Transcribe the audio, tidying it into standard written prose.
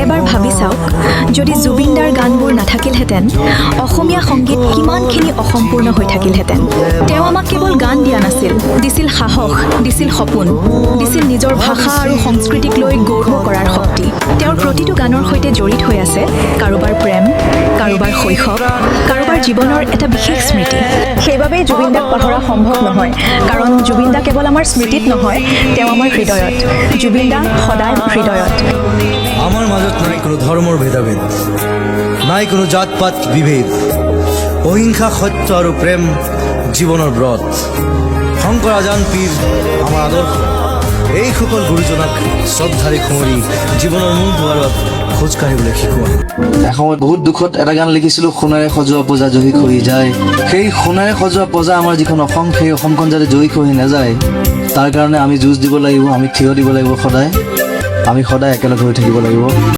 এবাৰ ভাবি চাওক, যদি জুবিনদাৰ গানবোৰ নাথাকিলহেঁতেন, অসমীয়া সংগীত কিমানখিনি অসম্পূৰ্ণ হৈ থাকিলহেঁতেন। তেওঁ আমাক কেৱল গান দিয়া নাছিল, দিছিল সাহস, দিছিল সপোন, দিছিল নিজৰ ভাষা আৰু সংস্কৃতিক লৈ গৌৰৱ কৰাৰ শক্তি। তেওঁৰ প্ৰতিটো গানৰ সৈতে জড়িত হৈ আছে কাৰোবাৰ প্ৰেম, কাৰোবাৰ শৈশৱ, কাৰোবাৰ জীৱনৰ এটা বিশেষ স্মৃতি। সেইবাবেই জুবিনদাক পাহৰা সম্ভৱ নহয়, কাৰণ জুবিনদা কেৱল আমাৰ স্মৃতিত নহয়, তেওঁ আমাৰ হৃদয়ত। জুবিনদা সদায় হৃদয়ত। আমাৰ মাজত নাই কোনো ধৰ্মৰ ভেদাভেদ, নাই কোনো জাত পাত বিভেদ, অহিংসা সত্য আৰু প্ৰেম জীৱনৰ ব্ৰত। শংকৰ আজান পীৰ আমাৰ আদৰ্শ, এই সকল গুৰুজনাক শ্ৰদ্ধাৰে সুঁৱৰি জীৱনৰ মূল দুৱাৰত খোজ কাঢ়িবলৈ শিকোৱা। এসময়ত বহুত দুখত এটা গান লিখিছিলোঁ, সোণেৰে সজোৱা পজা জহি খহি যায়। সেই সোণেৰে সজোৱা পজা আমাৰ যিখন অসম, সেই অসমখন যাতে জহি খহি নাযায়, তাৰ কাৰণে আমি যুঁজ দিব লাগিব, আমি থিয় দিব লাগিব সদায়, আমি সদায় একেলগে হৈ থাকিব লাগিব।